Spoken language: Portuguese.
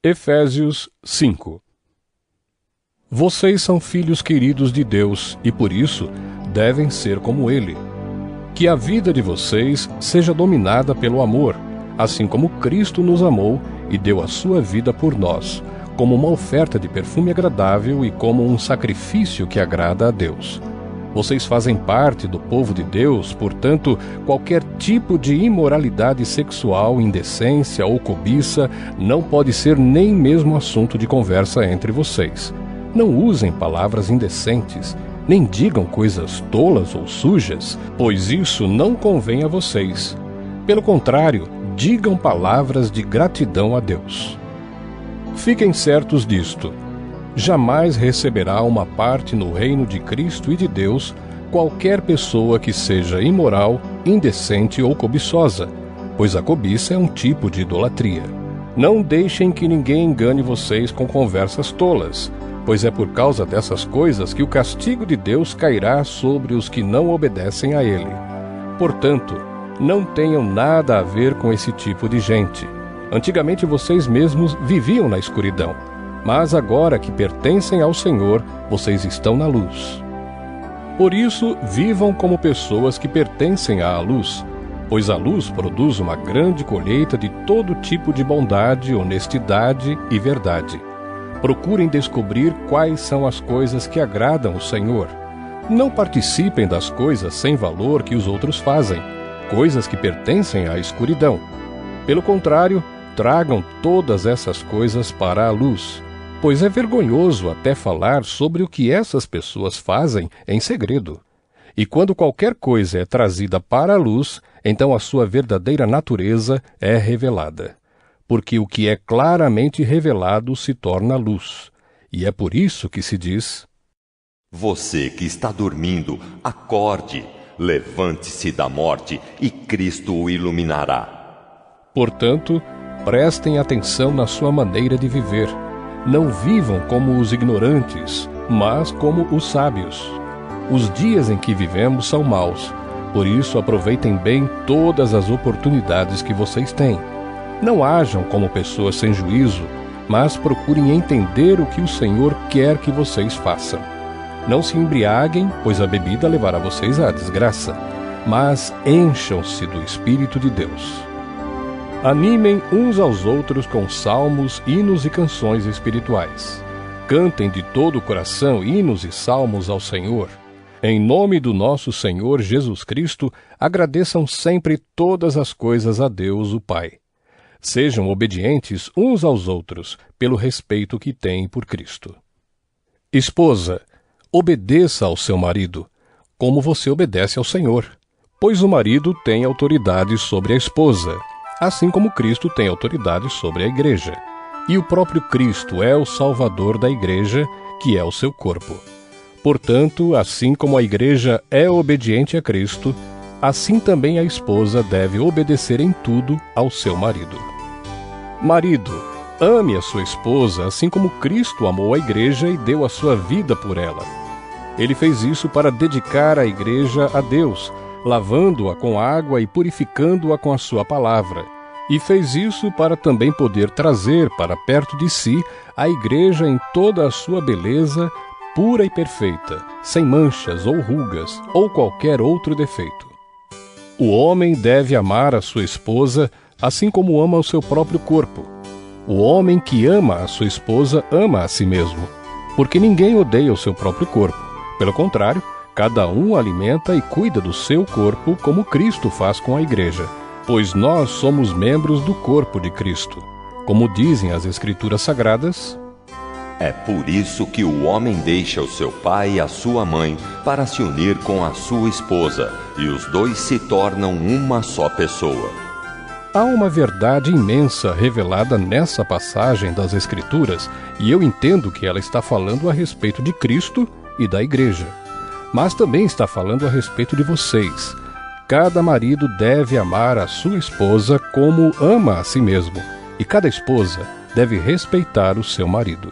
Efésios 5. Vocês são filhos queridos de Deus e, por isso, devem ser como Ele. Que a vida de vocês seja dominada pelo amor, assim como Cristo nos amou e deu a sua vida por nós, como uma oferta de perfume agradável e como um sacrifício que agrada a Deus. Vocês fazem parte do povo de Deus, portanto, qualquer tipo de imoralidade sexual, indecência ou cobiça não pode ser nem mesmo assunto de conversa entre vocês. Não usem palavras indecentes, nem digam coisas tolas ou sujas, pois isso não convém a vocês. Pelo contrário, digam palavras de gratidão a Deus. Fiquem certos disto: jamais receberá uma parte no reino de Cristo e de Deus qualquer pessoa que seja imoral, indecente ou cobiçosa, pois a cobiça é um tipo de idolatria. Não deixem que ninguém engane vocês com conversas tolas, pois é por causa dessas coisas que o castigo de Deus cairá sobre os que não obedecem a Ele. Portanto, não tenham nada a ver com esse tipo de gente. Antigamente vocês mesmos viviam na escuridão, mas agora que pertencem ao Senhor, vocês estão na luz. Por isso, vivam como pessoas que pertencem à luz, pois a luz produz uma grande colheita de todo tipo de bondade, honestidade e verdade. Procurem descobrir quais são as coisas que agradam o Senhor. Não participem das coisas sem valor que os outros fazem, coisas que pertencem à escuridão. Pelo contrário, tragam todas essas coisas para a luz, pois é vergonhoso até falar sobre o que essas pessoas fazem em segredo. E quando qualquer coisa é trazida para a luz, então a sua verdadeira natureza é revelada. Porque o que é claramente revelado se torna luz. E é por isso que se diz: Você que está dormindo, acorde, levante-se da morte e Cristo o iluminará. Portanto, prestem atenção na sua maneira de viver. Não vivam como os ignorantes, mas como os sábios. Os dias em que vivemos são maus, por isso aproveitem bem todas as oportunidades que vocês têm. Não hajam como pessoas sem juízo, mas procurem entender o que o Senhor quer que vocês façam. Não se embriaguem, pois a bebida levará vocês à desgraça, mas encham-se do Espírito de Deus. Animem uns aos outros com salmos, hinos e canções espirituais. Cantem de todo o coração hinos e salmos ao Senhor. Em nome do nosso Senhor Jesus Cristo, agradeçam sempre todas as coisas a Deus, o Pai. Sejam obedientes uns aos outros, pelo respeito que têm por Cristo. Esposa, obedeça ao seu marido, como você obedece ao Senhor, pois o marido tem autoridade sobre a esposa, assim como Cristo tem autoridade sobre a igreja. E o próprio Cristo é o Salvador da igreja, que é o seu corpo. Portanto, assim como a igreja é obediente a Cristo, assim também a esposa deve obedecer em tudo ao seu marido. Marido, ame a sua esposa, assim como Cristo amou a igreja e deu a sua vida por ela. Ele fez isso para dedicar a igreja a Deus, lavando-a com água e purificando-a com a sua palavra. E fez isso para também poder trazer para perto de si a igreja em toda a sua beleza, pura e perfeita, sem manchas ou rugas ou qualquer outro defeito. O homem deve amar a sua esposa assim como ama o seu próprio corpo. O homem que ama a sua esposa ama a si mesmo, porque ninguém odeia o seu próprio corpo. Pelo contrário, cada um alimenta e cuida do seu corpo como Cristo faz com a igreja, pois nós somos membros do corpo de Cristo. Como dizem as Escrituras Sagradas: É por isso que o homem deixa o seu pai e a sua mãe para se unir com a sua esposa, e os dois se tornam uma só pessoa. Há uma verdade imensa revelada nessa passagem das Escrituras, e eu entendo que ela está falando a respeito de Cristo e da igreja. Mas também está falando a respeito de vocês. Cada marido deve amar a sua esposa como ama a si mesmo, e cada esposa deve respeitar o seu marido.